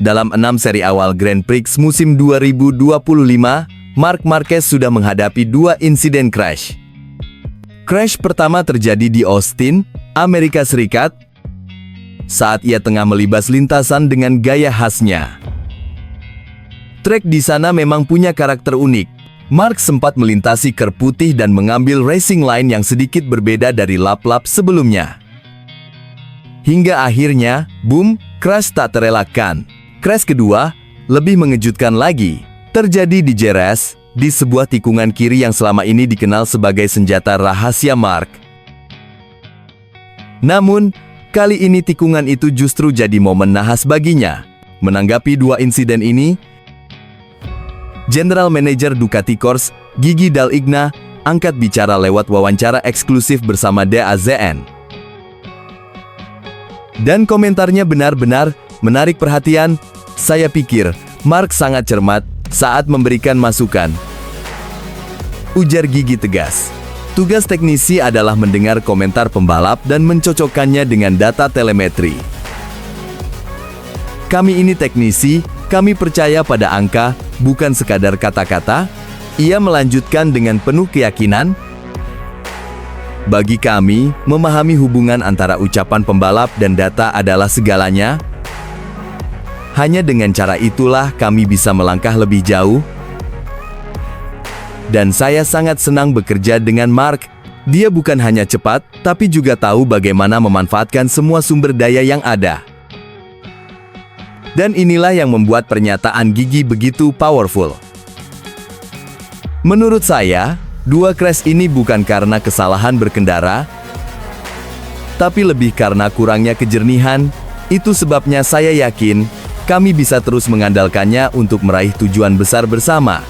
dalam 6 seri awal Grand Prix musim 2025, Marc Marquez sudah menghadapi 2 insiden crash. Crash pertama terjadi di Austin, Amerika Serikat, saat ia tengah melibas lintasan dengan gaya khasnya. Trek di sana memang punya karakter unik. Marc sempat melintasi kerb putih dan mengambil racing line yang sedikit berbeda dari lap-lap sebelumnya. Hingga akhirnya, boom, crash tak terelakkan. Crash kedua, lebih mengejutkan lagi, terjadi di Jerez, di sebuah tikungan kiri yang selama ini dikenal sebagai senjata rahasia Marc. Namun, kali ini tikungan itu justru jadi momen nahas baginya. Menanggapi 2 insiden ini, General Manager Ducati Corse, Gigi Dall'Igna, angkat bicara lewat wawancara eksklusif bersama DAZN. Dan komentarnya benar-benar menarik perhatian. Saya pikir, Marc sangat cermat saat memberikan masukan, ujar Gigi tegas. Tugas teknisi adalah mendengar komentar pembalap dan mencocokkannya dengan data telemetri. Kami ini teknisi, kami percaya pada angka, bukan sekadar kata-kata. Ia melanjutkan dengan penuh keyakinan. Bagi kami, memahami hubungan antara ucapan pembalap dan data adalah segalanya. Hanya dengan cara itulah kami bisa melangkah lebih jauh. Dan saya sangat senang bekerja dengan Marc. Dia bukan hanya cepat, tapi juga tahu bagaimana memanfaatkan semua sumber daya yang ada. Dan inilah yang membuat pernyataan Gigi begitu powerful. Menurut saya, 2 crash ini bukan karena kesalahan berkendara, tapi lebih karena kurangnya kejernihan. Itu sebabnya saya yakin, kami bisa terus mengandalkannya untuk meraih tujuan besar bersama.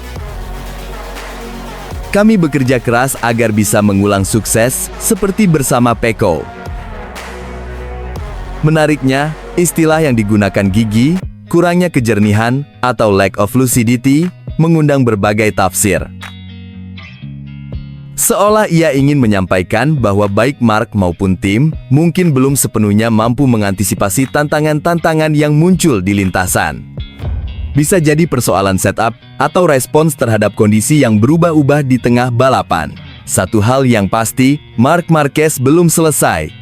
Kami bekerja keras agar bisa mengulang sukses, seperti bersama Pecco. Menariknya, istilah yang digunakan Gigi, kurangnya kejernihan, atau lack of lucidity, mengundang berbagai tafsir. Seolah ia ingin menyampaikan bahwa baik Marc maupun tim, mungkin belum sepenuhnya mampu mengantisipasi tantangan-tantangan yang muncul di lintasan. Bisa jadi persoalan setup, atau respons terhadap kondisi yang berubah-ubah di tengah balapan. Satu hal yang pasti, Marc Marquez belum selesai.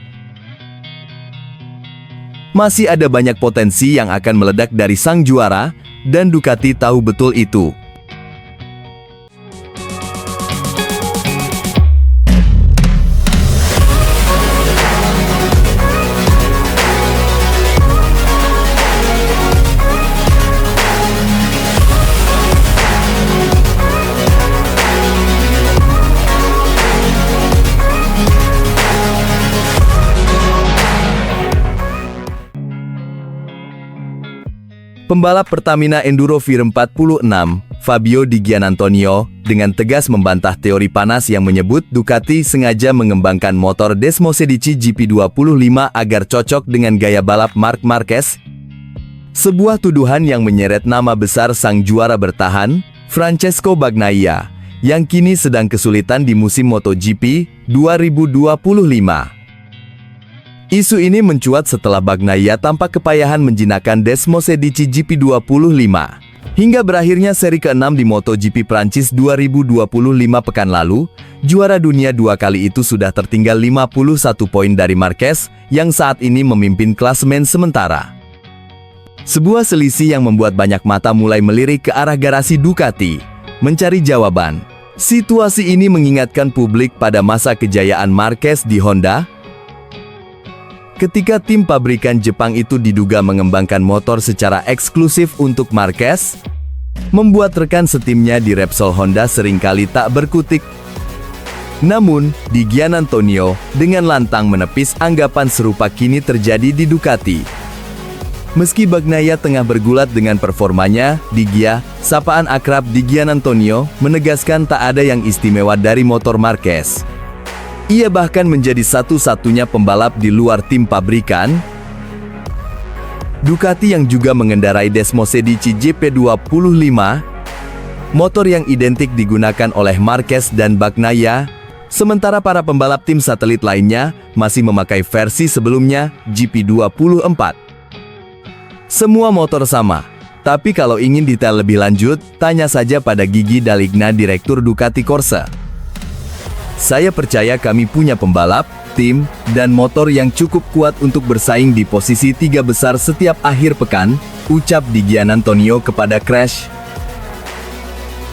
Masih ada banyak potensi yang akan meledak dari sang juara, dan Ducati tahu betul itu. Pembalap Pertamina Enduro Vir 46, Fabio Di Giannantonio, dengan tegas membantah teori panas yang menyebut Ducati sengaja mengembangkan motor Desmosedici GP25 agar cocok dengan gaya balap Marc Marquez. Sebuah tuduhan yang menyeret nama besar sang juara bertahan, Francesco Bagnaia, yang kini sedang kesulitan di musim MotoGP 2025. Isu ini mencuat setelah Bagnaia tampak kepayahan menjinakkan Desmosedici GP25. Hingga berakhirnya seri ke-6 di MotoGP Prancis 2025 pekan lalu, juara dunia 2 kali itu sudah tertinggal 51 poin dari Marquez, yang saat ini memimpin klasemen sementara. Sebuah selisih yang membuat banyak mata mulai melirik ke arah garasi Ducati, mencari jawaban. Situasi ini mengingatkan publik pada masa kejayaan Marquez di Honda, ketika tim pabrikan Jepang itu diduga mengembangkan motor secara eksklusif untuk Marquez, membuat rekan setimnya di Repsol Honda seringkali tak berkutik. Namun, Di Giannantonio dengan lantang menepis anggapan serupa kini terjadi di Ducati. Meski Bagnaia tengah bergulat dengan performanya, Di Gia, sapaan akrab Di Giannantonio, menegaskan tak ada yang istimewa dari motor Marquez. Ia bahkan menjadi satu-satunya pembalap di luar tim pabrikan. Ducati yang juga mengendarai Desmosedici GP25, motor yang identik digunakan oleh Marquez dan Bagnaia, sementara para pembalap tim satelit lainnya masih memakai versi sebelumnya, GP24. Semua motor sama. Tapi kalau ingin detail lebih lanjut, tanya saja pada Gigi Daligna, Direktur Ducati Corse. Saya percaya kami punya pembalap, tim, dan motor yang cukup kuat untuk bersaing di posisi 3 besar setiap akhir pekan, ucap Di Giannantonio kepada Crash.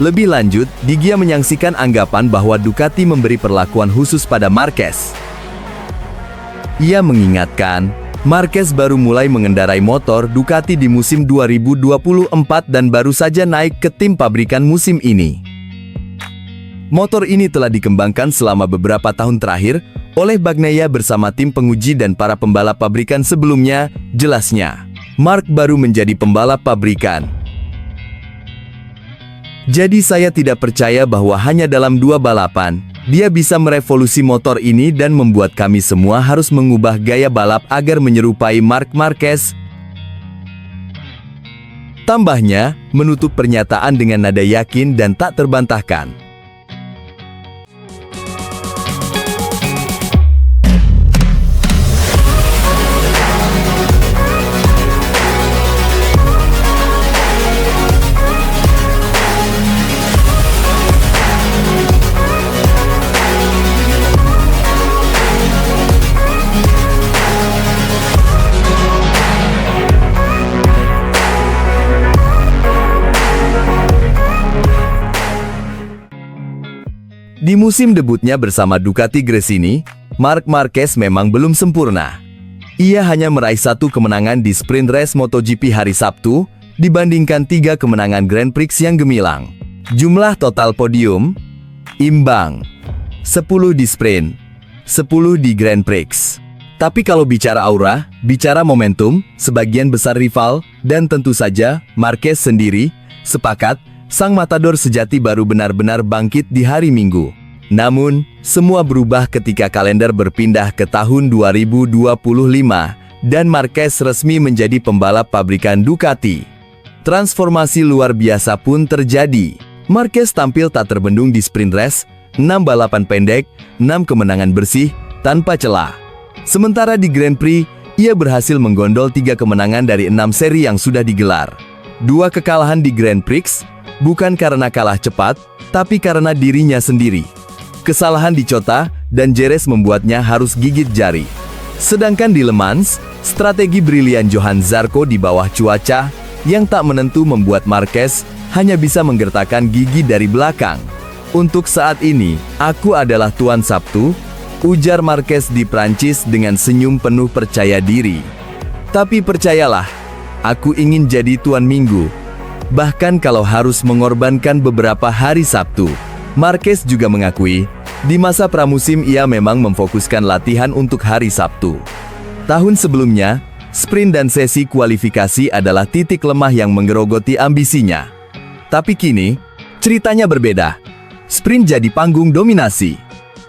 Lebih lanjut, Di Gia menyaksikan anggapan bahwa Ducati memberi perlakuan khusus pada Marquez. Ia mengingatkan, Marquez baru mulai mengendarai motor Ducati di musim 2024 dan baru saja naik ke tim pabrikan musim ini. Motor ini telah dikembangkan selama beberapa tahun terakhir oleh Bagnaia bersama tim penguji dan para pembalap pabrikan sebelumnya, jelasnya. Mark baru menjadi pembalap pabrikan. Jadi saya tidak percaya bahwa hanya dalam 2 balapan, dia bisa merevolusi motor ini dan membuat kami semua harus mengubah gaya balap agar menyerupai Marc Marquez. Tambahnya, menutup pernyataan dengan nada yakin dan tak terbantahkan. Di musim debutnya bersama Ducati Gresini, Marc Marquez memang belum sempurna. Ia hanya meraih 1 kemenangan di sprint race MotoGP hari Sabtu, dibandingkan 3 kemenangan Grand Prix yang gemilang. Jumlah total podium, imbang, 10 di sprint, 10 di Grand Prix. Tapi kalau bicara aura, bicara momentum, sebagian besar rival, dan tentu saja, Marquez sendiri, sepakat, sang matador sejati baru benar-benar bangkit di hari Minggu. Namun, semua berubah ketika kalender berpindah ke tahun 2025, dan Marquez resmi menjadi pembalap pabrikan Ducati. Transformasi luar biasa pun terjadi. Marquez tampil tak terbendung di sprint race, 6 balapan pendek, 6 kemenangan bersih, tanpa celah. Sementara di Grand Prix, ia berhasil menggondol 3 kemenangan dari 6 seri yang sudah digelar. 2 kekalahan di Grand Prix, bukan karena kalah cepat, tapi karena dirinya sendiri. Kesalahan di Cota dan Jerez membuatnya harus gigit jari. Sedangkan di Le Mans, strategi brilian Johann Zarco di bawah cuaca yang tak menentu membuat Marquez hanya bisa menggertakkan gigi dari belakang. Untuk saat ini, aku adalah Tuan Sabtu, ujar Marquez di Prancis dengan senyum penuh percaya diri. Tapi percayalah, aku ingin jadi Tuan Minggu. Bahkan kalau harus mengorbankan beberapa hari Sabtu. Marquez juga mengakui, di masa pramusim ia memang memfokuskan latihan untuk hari Sabtu. Tahun sebelumnya, sprint dan sesi kualifikasi adalah titik lemah yang menggerogoti ambisinya. Tapi kini, ceritanya berbeda. Sprint jadi panggung dominasi.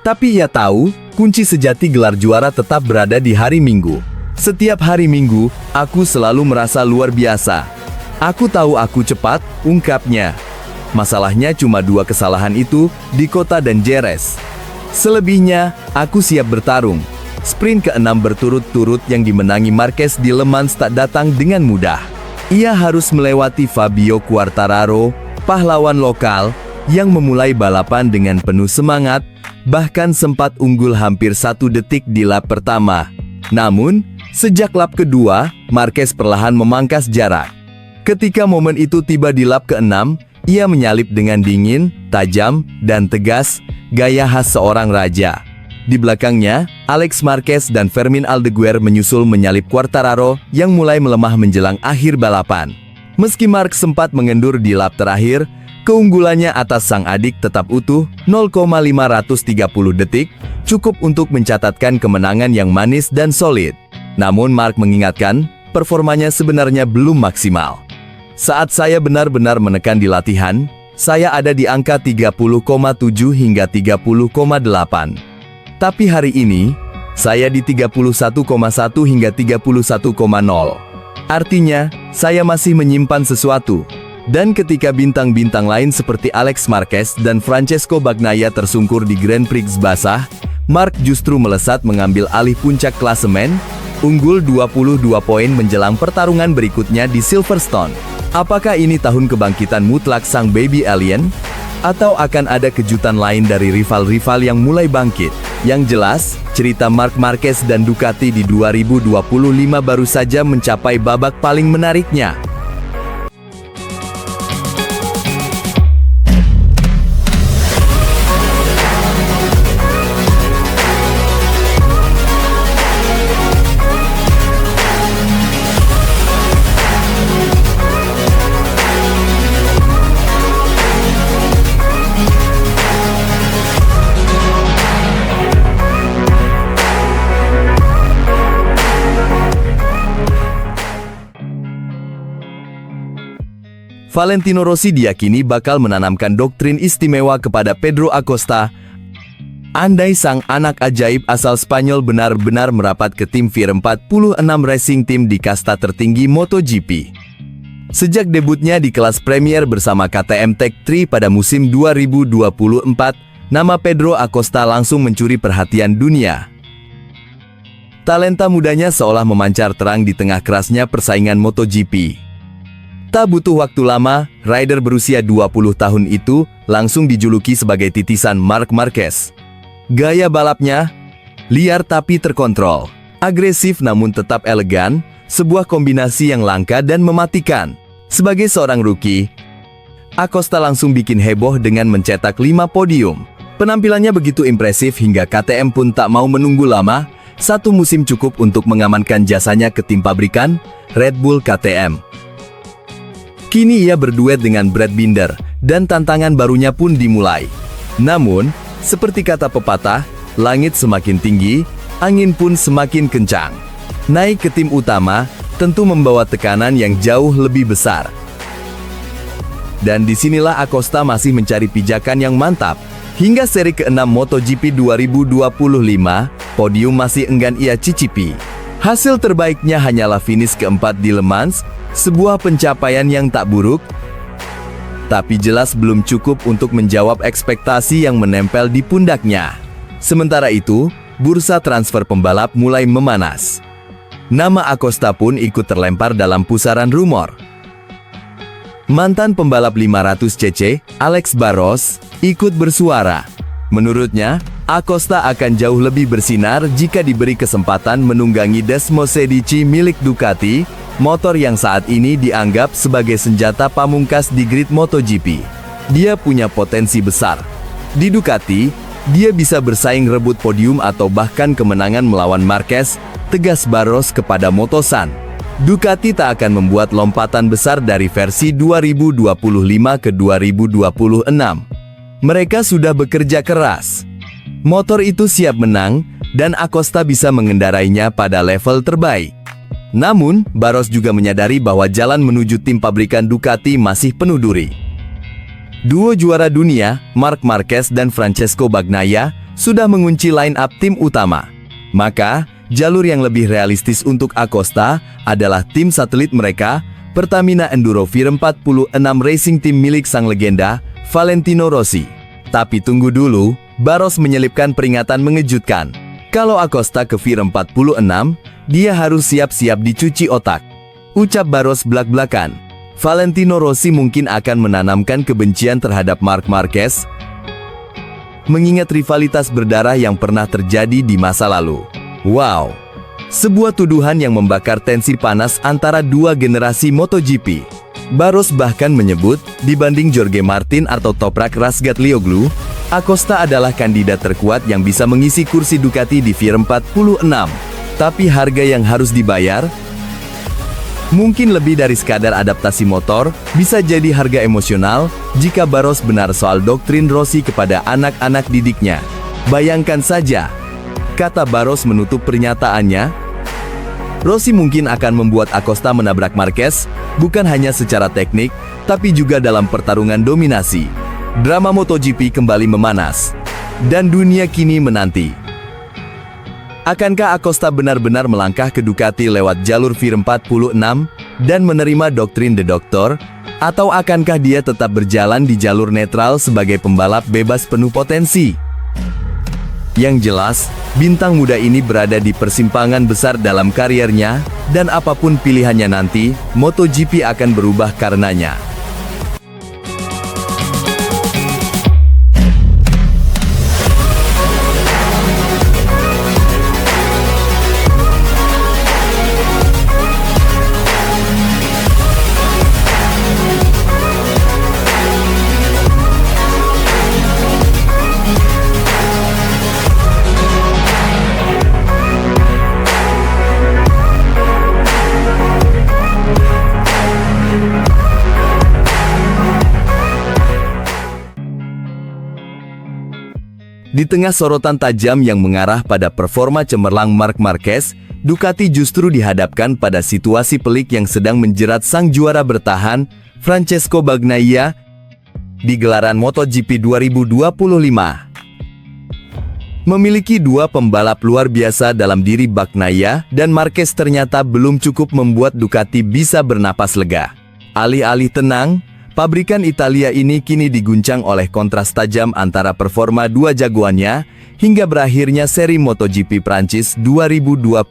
Tapi ia tahu, kunci sejati gelar juara tetap berada di hari Minggu. Setiap hari Minggu, aku selalu merasa luar biasa. Aku tahu aku cepat, ungkapnya. Masalahnya cuma 2 kesalahan itu di Cota dan Jerez. Selebihnya, aku siap bertarung. Sprint ke-6 berturut-turut yang dimenangi Marquez di Le Mans tak datang dengan mudah. Ia harus melewati Fabio Quartararo, pahlawan lokal, yang memulai balapan dengan penuh semangat, bahkan sempat unggul hampir 1 detik di lap pertama. Namun, sejak lap kedua, Marquez perlahan memangkas jarak. Ketika momen itu tiba di lap ke-6, ia menyalip dengan dingin, tajam, dan tegas, gaya khas seorang raja. Di belakangnya, Alex Marquez dan Fermin Aldeguer menyusul menyalip Quartararo yang mulai melemah menjelang akhir balapan. Meski Mark sempat mengendur di lap terakhir, keunggulannya atas sang adik tetap utuh, 0,530 detik, cukup untuk mencatatkan kemenangan yang manis dan solid. Namun Mark mengingatkan, performanya sebenarnya belum maksimal. Saat saya benar-benar menekan di latihan, saya ada di angka 30,7 hingga 30,8. Tapi hari ini, saya di 31,1 hingga 31,0. Artinya, saya masih menyimpan sesuatu. Dan ketika bintang-bintang lain seperti Alex Marquez dan Francesco Bagnaia tersungkur di Grand Prix basah, Mark justru melesat mengambil alih puncak klasemen, unggul 22 poin menjelang pertarungan berikutnya di Silverstone. Apakah ini tahun kebangkitan mutlak sang baby alien? Atau akan ada kejutan lain dari rival-rival yang mulai bangkit? Yang jelas, cerita Marc Marquez dan Ducati di 2025 baru saja mencapai babak paling menariknya. Valentino Rossi diyakini bakal menanamkan doktrin istimewa kepada Pedro Acosta. Andai sang anak ajaib asal Spanyol benar-benar merapat ke tim VR46 Racing Team di kasta tertinggi MotoGP. Sejak debutnya di kelas Premier bersama KTM Tech3 pada musim 2024, nama Pedro Acosta langsung mencuri perhatian dunia. Talenta mudanya seolah memancar terang di tengah kerasnya persaingan MotoGP. Tak butuh waktu lama, rider berusia 20 tahun itu langsung dijuluki sebagai titisan Marc Marquez. Gaya balapnya liar tapi terkontrol, agresif namun tetap elegan, sebuah kombinasi yang langka dan mematikan. Sebagai seorang rookie, Acosta langsung bikin heboh dengan mencetak 5 podium. Penampilannya begitu impresif hingga KTM pun tak mau menunggu lama. Satu musim cukup untuk mengamankan jasanya ke tim pabrikan, Red Bull KTM. Kini ia berduet dengan Brad Binder, dan tantangan barunya pun dimulai. Namun, seperti kata pepatah, langit semakin tinggi, angin pun semakin kencang. Naik ke tim utama, tentu membawa tekanan yang jauh lebih besar. Dan disinilah Acosta masih mencari pijakan yang mantap. Hingga seri ke-6 MotoGP 2025, podium masih enggan ia cicipi. Hasil terbaiknya hanyalah finish keempat di Le Mans, sebuah pencapaian yang tak buruk, tapi jelas belum cukup untuk menjawab ekspektasi yang menempel di pundaknya. Sementara itu, bursa transfer pembalap mulai memanas. Nama Acosta pun ikut terlempar dalam pusaran rumor. Mantan pembalap 500cc, Alex Barros, ikut bersuara. Menurutnya, Acosta akan jauh lebih bersinar jika diberi kesempatan menunggangi Desmosedici milik Ducati, motor yang saat ini dianggap sebagai senjata pamungkas di grid MotoGP. Dia punya potensi besar. Di Ducati, dia bisa bersaing rebut podium atau bahkan kemenangan melawan Marquez, tegas Barros kepada Motosan. Ducati tak akan membuat lompatan besar dari versi 2025 ke 2026. Mereka sudah bekerja keras. Motor itu siap menang, dan Acosta bisa mengendarainya pada level terbaik. Namun, Barros juga menyadari bahwa jalan menuju tim pabrikan Ducati masih penuh duri. Duo juara dunia, Marc Marquez dan Francesco Bagnaia, sudah mengunci line-up tim utama. Maka, jalur yang lebih realistis untuk Acosta adalah tim satelit mereka, Pertamina Enduro VR46 Racing Team milik sang legenda, Valentino Rossi. Tapi tunggu dulu, Barros menyelipkan peringatan mengejutkan. Kalau Acosta ke VR46, dia harus siap-siap dicuci otak. Ucap Barros belak-belakan. Valentino Rossi mungkin akan menanamkan kebencian terhadap Marc Marquez, mengingat rivalitas berdarah yang pernah terjadi di masa lalu. Wow, sebuah tuduhan yang membakar tensi panas antara dua generasi MotoGP. Barros bahkan menyebut, dibanding Jorge Martin atau Toprak Razgatlioglu, Acosta adalah kandidat terkuat yang bisa mengisi kursi Ducati di VR46. Tapi harga yang harus dibayar mungkin lebih dari sekadar adaptasi motor, bisa jadi harga emosional jika Barros benar soal doktrin Rossi kepada anak-anak didiknya. Bayangkan saja, kata Barros menutup pernyataannya, Rossi mungkin akan membuat Acosta menabrak Marquez, bukan hanya secara teknik, tapi juga dalam pertarungan dominasi. Drama MotoGP kembali memanas, dan dunia kini menanti. Akankah Acosta benar-benar melangkah ke Ducati lewat jalur VR46 dan menerima doktrin The Doctor? Atau akankah dia tetap berjalan di jalur netral sebagai pembalap bebas penuh potensi? Yang jelas, bintang muda ini berada di persimpangan besar dalam kariernya, dan apapun pilihannya nanti, MotoGP akan berubah karenanya. Di tengah sorotan tajam yang mengarah pada performa cemerlang Marc Marquez, Ducati justru dihadapkan pada situasi pelik yang sedang menjerat sang juara bertahan, Francesco Bagnaia, di gelaran MotoGP 2025. Memiliki dua pembalap luar biasa dalam diri Bagnaia dan Marquez ternyata belum cukup membuat Ducati bisa bernapas lega. Alih-alih tenang, pabrikan Italia ini kini diguncang oleh kontras tajam antara performa dua jagoannya hingga berakhirnya seri MotoGP Prancis 2025.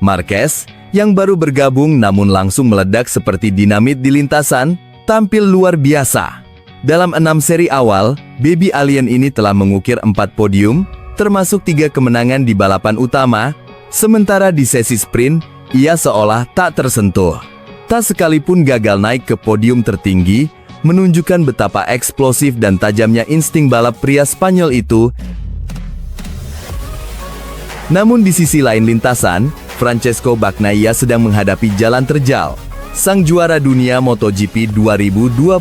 Marquez, yang baru bergabung namun langsung meledak seperti dinamit di lintasan, tampil luar biasa. Dalam 6 seri awal, Baby Alien ini telah mengukir 4 podium, termasuk 3 kemenangan di balapan utama, sementara di sesi sprint, ia seolah tak tersentuh. Tak sekalipun gagal naik ke podium tertinggi, menunjukkan betapa eksplosif dan tajamnya insting balap pria Spanyol itu. Namun di sisi lain lintasan, Francesco Bagnaia sedang menghadapi jalan terjal. Sang juara dunia MotoGP 2022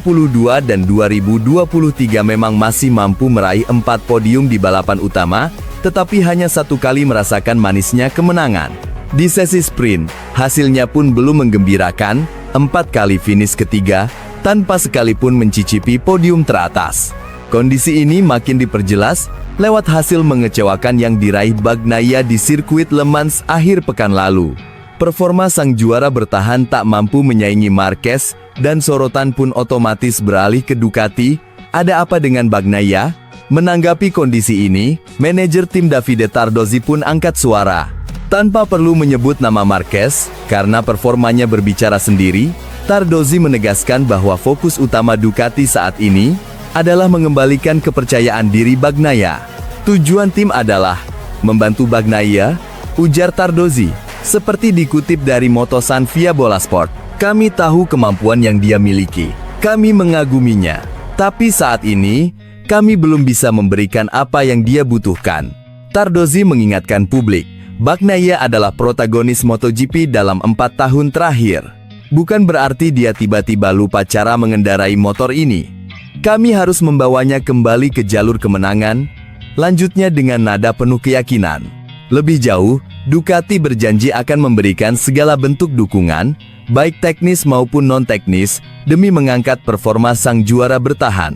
dan 2023 memang masih mampu meraih 4 podium di balapan utama, tetapi hanya 1 kali merasakan manisnya kemenangan. Di sesi sprint, hasilnya pun belum menggembirakan, 4 kali finish ketiga, tanpa sekalipun mencicipi podium teratas. Kondisi ini makin diperjelas, lewat hasil mengecewakan yang diraih Bagnaia di sirkuit Le Mans akhir pekan lalu. Performa sang juara bertahan tak mampu menyaingi Marquez, dan sorotan pun otomatis beralih ke Ducati. Ada apa dengan Bagnaia? Menanggapi kondisi ini, manajer tim Davide Tardozzi pun angkat suara. Tanpa perlu menyebut nama Marquez, karena performanya berbicara sendiri, Tardozzi menegaskan bahwa fokus utama Ducati saat ini adalah mengembalikan kepercayaan diri Bagnaia. Tujuan tim adalah membantu Bagnaia, ujar Tardozzi. Seperti dikutip dari Motosan via Bola Sport, kami tahu kemampuan yang dia miliki. Kami mengaguminya. Tapi saat ini, kami belum bisa memberikan apa yang dia butuhkan. Tardozzi mengingatkan publik, Bagnaia adalah protagonis MotoGP dalam 4 tahun terakhir. Bukan berarti dia tiba-tiba lupa cara mengendarai motor ini. Kami harus membawanya kembali ke jalur kemenangan, lanjutnya dengan nada penuh keyakinan. Lebih jauh, Ducati berjanji akan memberikan segala bentuk dukungan, baik teknis maupun non-teknis, demi mengangkat performa sang juara bertahan.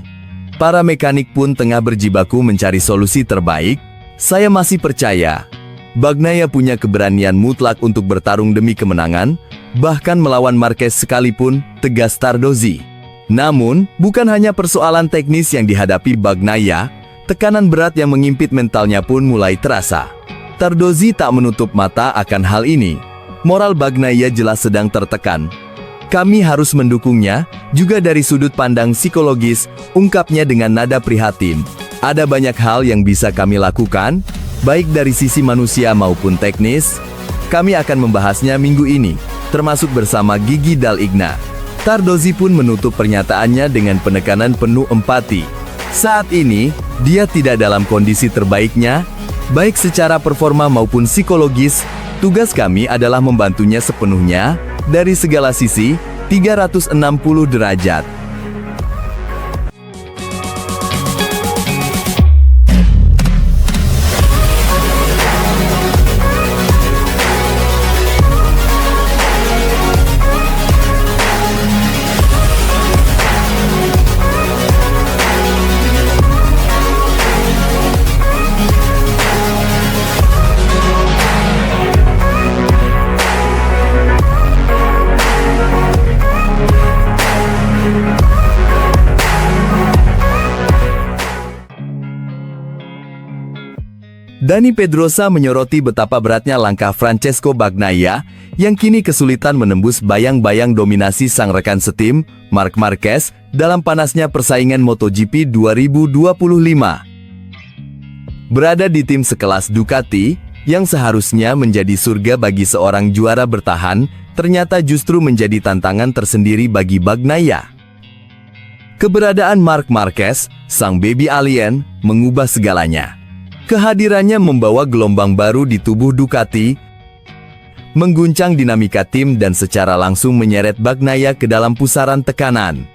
Para mekanik pun tengah berjibaku mencari solusi terbaik. Saya masih percaya Bagnaia punya keberanian mutlak untuk bertarung demi kemenangan, bahkan melawan Marquez sekalipun, tegas Tardozzi. Namun, bukan hanya persoalan teknis yang dihadapi Bagnaia, tekanan berat yang mengimpit mentalnya pun mulai terasa. Tardozzi tak menutup mata akan hal ini. Moral Bagnaia jelas sedang tertekan. Kami harus mendukungnya, juga dari sudut pandang psikologis, ungkapnya dengan nada prihatin. Ada banyak hal yang bisa kami lakukan, baik dari sisi manusia maupun teknis. Kami akan membahasnya minggu ini, termasuk bersama Gigi D'Aligna. Tardozzi pun menutup pernyataannya dengan penekanan penuh empati. Saat ini, dia tidak dalam kondisi terbaiknya, baik secara performa maupun psikologis. Tugas kami adalah membantunya sepenuhnya, dari segala sisi, 360 derajat. Dani Pedrosa menyoroti betapa beratnya langkah Francesco Bagnaia yang kini kesulitan menembus bayang-bayang dominasi sang rekan setim, Marc Marquez, dalam panasnya persaingan MotoGP 2025. Berada di tim sekelas Ducati, yang seharusnya menjadi surga bagi seorang juara bertahan, ternyata justru menjadi tantangan tersendiri bagi Bagnaia. Keberadaan Marc Marquez, sang baby alien, mengubah segalanya. Kehadirannya membawa gelombang baru di tubuh Ducati, mengguncang dinamika tim dan secara langsung menyeret Bagnaia ke dalam pusaran tekanan.